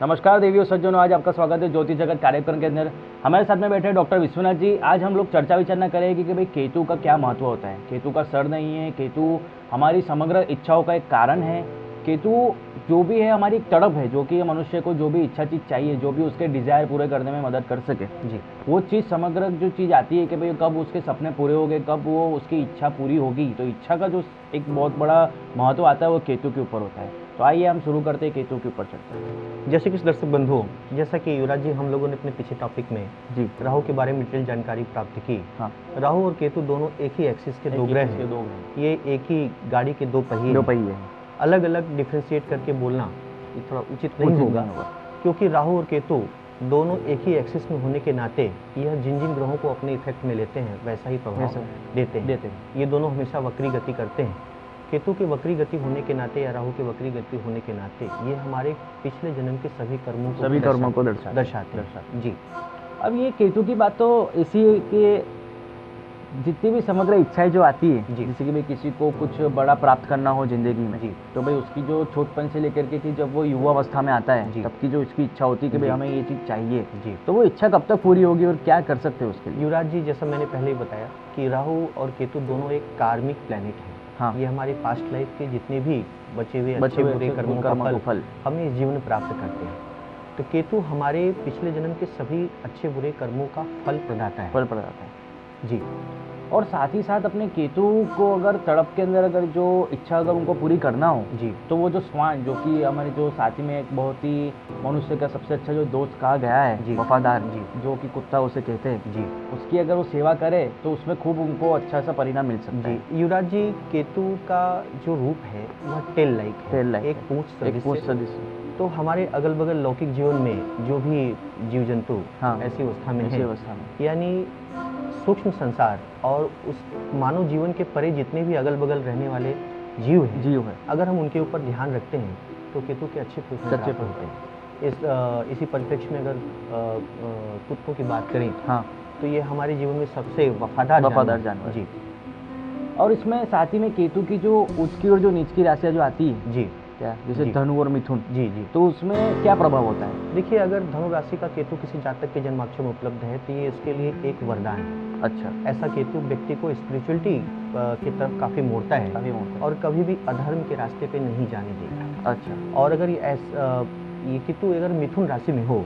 नमस्कार देवियों सज्जनों, आज आपका स्वागत है ज्योतिष जगत कार्यक्रम के अंदर। हमारे साथ में बैठे डॉक्टर विश्वनाथ जी। आज हम लोग चर्चा विचारना करेंगे कि भाई केतु का क्या महत्व होता है। केतु का सर नहीं है, केतु हमारी समग्र इच्छाओं का एक कारण है। केतु जो भी है हमारी एक तड़प है, जो कि मनुष्य को जो भी इच्छा चीज़ चाहिए, जो भी उसके डिज़ायर पूरे करने में मदद कर सके जी, वो चीज़ समग्र जो चीज़ आती है कि भाई कब उसके सपने पूरे हो गए, कब वो उसकी इच्छा पूरी होगी। तो इच्छा का जो एक बहुत बड़ा महत्व आता है वो केतु के ऊपर होता है। तो आइए हम शुरू करते हैं केतु के ऊपर चर्चा। जैसे कि दर्शक बंधुओं, जैसा कि युवराज जी हम लोगों ने अपने पिछले टॉपिक में जी राहु के बारे में डिटेल जानकारी प्राप्त की। हाँ, राहु और केतु दोनों एक ही एक्सिस के दो ग्रह हैं। ये एक ही गाड़ी के दो पहिए हैं। अलग अलग डिफ्रेंशिएट करके बोलना ये थोड़ा उचित नहीं होगा, क्योंकि राहु और केतु दोनों एक ही एक्सिस में होने के नाते यह जिन जिन ग्रहों को अपने इफेक्ट में लेते हैं वैसा ही प्रभाव देते हैं। ये दोनों हमेशा वक्री गति करते हैं। केतु के वक्री गति होने के नाते या राहु के वक्री गति होने के नाते ये हमारे पिछले जन्म के सभी कर्मों को दर्शाते हैं जी। अब ये केतु की बात तो इसी के जितनी भी समग्र इच्छाएं जो आती है, जैसे कि भाई किसी को कुछ बड़ा प्राप्त करना हो जिंदगी में जी, तो भाई उसकी जो छोटपन से लेकर के कि जब वो युवा अवस्था में आता है तब की जो इसकी इच्छा होती है कि भाई हमें ये चीज़ चाहिए जी, तो वो इच्छा कब तक पूरी होगी और क्या कर सकते हैं उसके लिए। युवराज जी, जैसा मैंने पहले ही बताया कि राहु और केतु दोनों एक कार्मिक प्लैनेट है। हाँ, ये हमारी पास्ट लाइफ के जितने भी बचे हुए अच्छे बुरे कर्मों का फल हम इस जीवन में प्राप्त करते हैं। तो केतु हमारे पिछले जन्म के सभी अच्छे बुरे कर्मों का फल प्रदाता है जी। और साथ ही साथ अपने केतु को अगर तड़प के अंदर अगर जो इच्छा अगर उनको पूरी करना हो जी, तो वो जो स्वान जो कि हमारे जो साथी में एक बहुत ही मनुष्य का सबसे अच्छा जो दोस्त कहा गया है जी, वफादार जी, जो कि कुत्ता उसे कहते हैं जी, उसकी अगर वो सेवा करे तो उसमें खूब उनको अच्छा सा परिणाम मिल सकता है जी। युवराज जी, केतु का जो रूप है वह टेल लाइक है, एक पूंछ सदृश। तो हमारे अगल बगल लौकिक जीवन में जो भी जीव जंतु ऐसी अवस्था में है, यानी सूक्ष्म संसार और उस मानव जीवन के परे जितने भी अगल बगल रहने वाले जीव हैं, अगर हम उनके ऊपर ध्यान रखते हैं तो केतु के अच्छे फल होते हैं। इसी परिप्रेक्ष्य में अगर कुत्तों की बात करें तो ये हमारे जीवन में सबसे वफादार जानवर जी। और इसमें साथ ही में केतु की जो उच्च की और जो नीच की राशियाँ जो आती है जी, क्या जैसे धनु और मिथुन जी, तो उसमें क्या प्रभाव होता है। देखिए, अगर धनु राशि का केतु किसी जातक के जन्माक्षर में उपलब्ध है तो ये इसके लिए एक वरदान है। अच्छा, ऐसा केतु व्यक्ति को स्पिरिचुअलिटी की तरफ काफ़ी मोड़ता है और कभी भी अधर्म के रास्ते पे नहीं जाने देगा। अच्छा, और अगर ये केतु अगर मिथुन राशि में हो,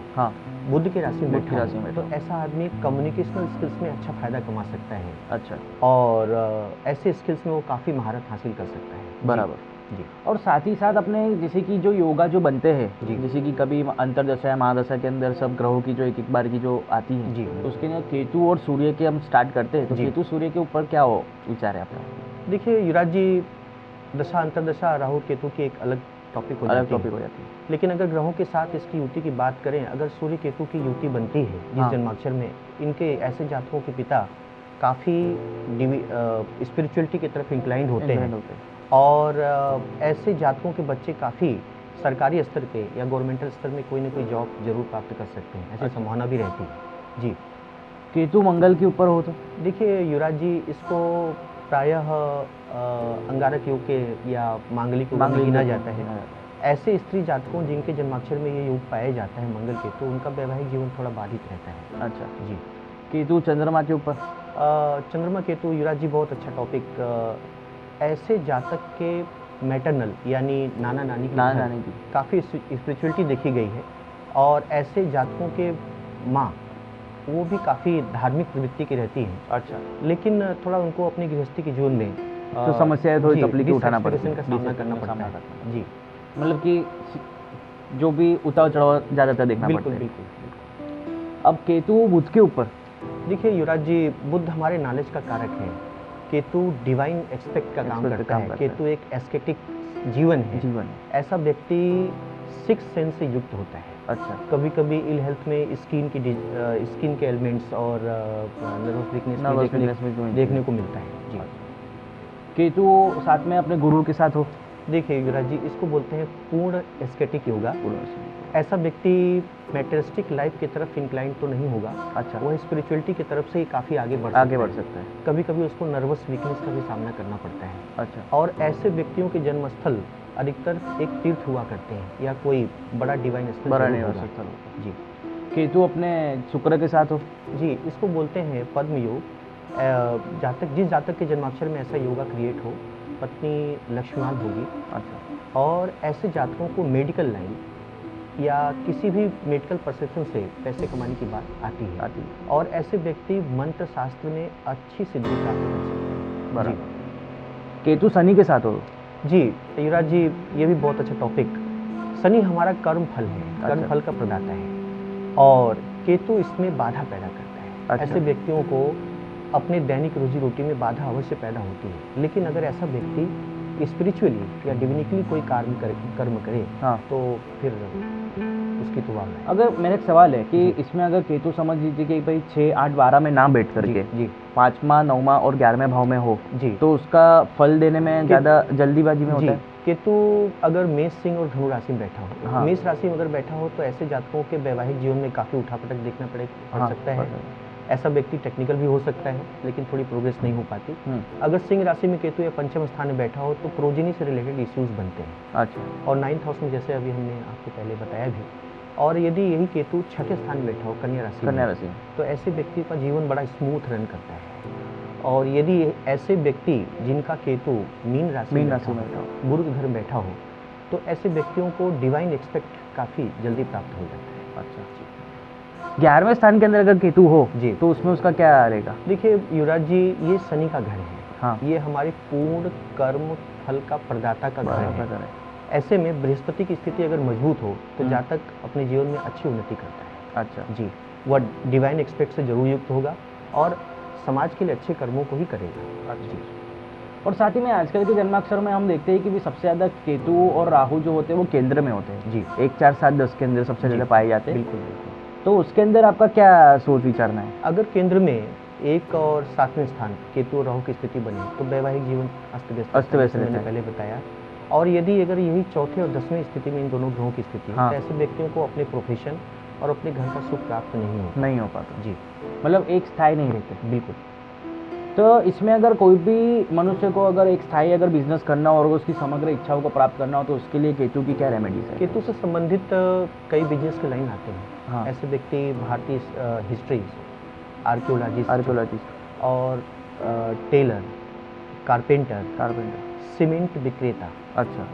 बुध की राशि में तो ऐसा आदमी कम्युनिकेशनल स्किल्स में अच्छा फायदा कमा सकता है। अच्छा, और ऐसे स्किल्स में वो काफ़ी महारत हासिल कर सकता है बराबर जी। और साथ ही साथ अपने जैसे कि जो योगा जो बनते हैं, जैसे कि कभी अंतरदशा या महादशा के अंदर सब ग्रहों की जो एक एक बार की जो आती है जी, तो उसके लिए केतु और सूर्य के हम स्टार्ट करते हैं, तो केतु सूर्य के ऊपर क्या हो विचार है आपका। देखिए युवराज जी, दशा अंतरदशा राहु केतु की एक अलग टॉपिक हो जाती है, लेकिन अगर ग्रहों के साथ इसकी युति की बात करें, अगर सूर्य केतु की युति बनती है जिस जन्माक्षर में, इनके ऐसे जातकों के पिता काफ़ी स्पिरिचुअलिटी की तरफ इंक्लाइंड होते हैं और ऐसे जातकों के बच्चे काफ़ी सरकारी स्तर पे या गवर्नमेंटल स्तर में कोई ना कोई जॉब जरूर प्राप्त कर सकते हैं, ऐसी संभावना भी रहती है जी। केतु मंगल के ऊपर हो तो देखिए युवराज जी, इसको प्रायः अंगारक योग के या मांगलिक योग में गिना जाता है। ऐसे स्त्री जातकों जिनके जन्माक्षर में ये योग पाया जाता है मंगल केतु, उनका वैवाहिक जीवन थोड़ा बाधित रहता है। अच्छा जी। केतु चंद्रमा के ऊपर, चंद्रमा केतु युवराज जी बहुत अच्छा टॉपिक। ऐसे जातक के मैटरनल यानी नाना नानी की काफ़ी स्पिरिचुअलिटी देखी गई है और ऐसे जातकों के माँ वो भी काफ़ी धार्मिक प्रवृत्ति की रहती हैं। अच्छा, लेकिन थोड़ा उनको अपनी गृहस्थी के जीवन में तो समस्याएं थोड़ी तकलीफ उठाना पड़ता का सामना करना पड़ता है जी। मतलब कि जो भी उतार चढ़ाव ज़्यादातर देखना पड़ता है। बिल्कुल। अब केतु बुध के ऊपर, देखिए युवराज जी, बुध हमारे नॉलेज का कारक है, केतु डिवाइन एक्सपेक्ट का काम करता है। केतु एक एस्केटिक जीवन है। ऐसा व्यक्ति सिक्स सेंस से युक्त होता है। अच्छा, कभी कभी इल हेल्थ में स्किन के एलिमेंट्स और नर्वस वीकनेस देखने को मिलता है जी। केतु साथ में अपने गुरु के साथ हो, देखिए युवराज जी, इसको बोलते हैं पूर्ण एस्केटिक योगा ऐसा व्यक्ति मैटेरियलिस्टिक लाइफ की तरफ इंक्लाइन तो नहीं होगा। अच्छा। वह स्पिरिचुअलिटी की तरफ से ही काफ़ी आगे बढ़ सकता है। कभी कभी उसको नर्वस वीकनेस का भी सामना करना पड़ता है। अच्छा। और ऐसे व्यक्तियों के जन्मस्थल अधिकतर एक तीर्थ हुआ करते हैं या कोई बड़ा डिवाइन स्थल। जी। केतु अपने शुक्र के साथ हो? जी, इसको बोलते हैं पद्म योग। जिस जातक के जन्माक्षर में ऐसा योगा क्रिएट हो, पत्नी लक्ष्मीवान होगी। अच्छा। और ऐसे जातकों को मेडिकल लाइन या किसी भी मेडिकल परसेप्शन से पैसे कमाने की बात आती है। और ऐसे व्यक्ति मंत्र शास्त्र में अच्छी सिद्धि प्राप्त कर सकते हैं। केतु शनि के साथ हो? जी युवराज जी, ये भी बहुत अच्छा टॉपिक। शनि हमारा कर्म फल है। अच्छा। कर्म फल का प्रदाता है और केतु इसमें बाधा पैदा करता है। अच्छा। ऐसे व्यक्तियों को अपने दैनिक रोजी रोटी में बाधा अवश्य पैदा होती है, लेकिन अगर ऐसा व्यक्ति स्पिरिचुअली या डिविनिकली कोई कर्म करे तो फिर उसकी तो बात है। अगर मेरा एक सवाल है कि इसमें अगर केतु समझ लीजिए कि भाई 6, 8, 12 में ना बैठ करके जी 5वां, 9वां और 11वें भाव में हो जी, तो उसका फल देने में ज़्यादा जल्दीबाजी में होता है? केतु अगर मेष, सिंह और धनु राशि में बैठा हो, मेष राशि में अगर बैठा हो तो ऐसे जातकों के वैवाहिक जीवन में काफ़ी उठापटक देखना पड़ सकता है। ऐसा व्यक्ति टेक्निकल भी हो सकता है लेकिन थोड़ी प्रोग्रेस नहीं हो पाती। अगर सिंह राशि में केतु या पंचम स्थान में बैठा हो तो प्रोजेनी से रिलेटेड इश्यूज बनते हैं। अच्छा। और 9th हाउस में जैसे अभी हमने आपको पहले बताया भी। और यदि यही केतु छठे स्थान में बैठा हो कन्या राशि तो ऐसे व्यक्ति का जीवन बड़ा स्मूथ रन करता है। और यदि ऐसे व्यक्ति जिनका केतु मीन राशि में बैठा हो, गुरु के घर में बैठा हो, तो ऐसे व्यक्तियों को डिवाइन एक्सपेक्ट काफ़ी जल्दी प्राप्त हो जाता है। अच्छा। 11वें स्थान के अंदर अगर केतु हो जी तो उसमें उसका क्या रहेगा? देखिए युवराज जी, ये शनि का घर है। ये हमारे पूर्ण कर्म फल का प्रदाता का घर है। ऐसे में बृहस्पति की स्थिति अगर मजबूत हो तो जातक अपने जीवन में अच्छी उन्नति करता है। अच्छा जी, वह डिवाइन एक्सपेक्ट से जरूर युक्त होगा और समाज के लिए अच्छे कर्मों को ही करेगा। जी। और साथ ही में आजकल के जन्माक्षर में हम देखते हैं कि भी सबसे ज़्यादा केतु और राहु जो होते हैं वो केंद्र में होते हैं। जी। 1, 4, 7, 10 के अंदर सबसे ज़्यादा पाए जाते हैं। बिल्कुल बिल्कुल। तो उसके अंदर आपका क्या सोच विचारना है? अगर केंद्र में 1 और 7वें स्थान केतु और राहु की स्थिति बने तो वैवाहिक जीवन अस्त व्यस्त मैंने पहले बताया। और यदि अगर यही चौथे और 10वें स्थिति में इन दोनों ग्रहों की स्थिति तो ऐसे व्यक्तियों को अपने प्रोफेशन और अपने घर का सुख प्राप्त नहीं हो पाता। जी, मतलब एक स्थायी नहीं रहते। बिल्कुल। तो इसमें अगर कोई भी मनुष्य को अगर एक स्थायी अगर बिजनेस करना हो और उसकी समग्र इच्छाओं को प्राप्त करना हो तो उसके लिए केतु की क्या रेमेडीज है? केतु से संबंधित कई बिजनेस के लाइन आते हैं। ऐसे व्यक्ति भारतीय हिस्ट्री, आर्कियोलॉजिस्ट और टेलर, कारपेंटर, सीमेंट विक्रेता। अच्छा।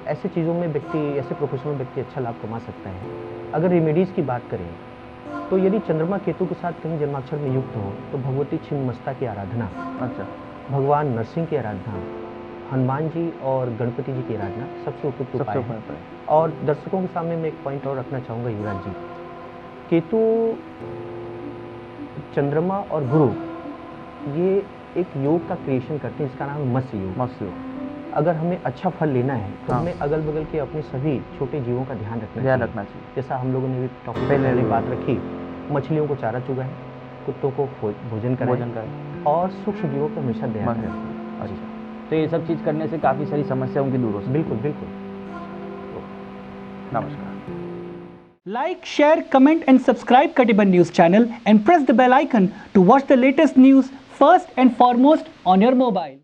ऐसे चीज़ों में व्यक्ति, ऐसे प्रोफेशनल व्यक्ति अच्छा लाभ कमा सकता है। अगर रेमेडीज़ की बात करें तो यदि चंद्रमा केतु के साथ कहीं जन्माक्षर में युक्त हो तो भगवती छिन्नमस्ता की आराधना, अच्छा, भगवान नरसिंह की आराधना, हनुमान जी और गणपति जी की आराधना सबसे उपयुक्त उपाय है। और दर्शकों के सामने मैं एक पॉइंट और रखना चाहूँगा युवराज जी, केतु, चंद्रमा और गुरु ये एक योग का क्रिएशन करते हैं, इसका नाम है मत्स्य योग। अगर हमें अच्छा फल लेना है तो हमें अगल बगल के अपने सभी छोटे जीवों का ध्यान रखना चाहिए। जैसा हम लोगों ने भी टॉपिक पहले बात रखी, मछलियों को चारा चुगाएं, कुत्तों को भोजन कराएं और सूक्ष्म जीवों का हमेशा ध्यान रखें। अच्छा, तो ये सब चीज़ करने से काफ़ी सारी समस्याओं की दूर हो सकती है। बिल्कुल बिल्कुल। नमस्कार। Like, share, comment and subscribe Katiban News channel and press the bell icon to watch the latest news first and foremost on your mobile.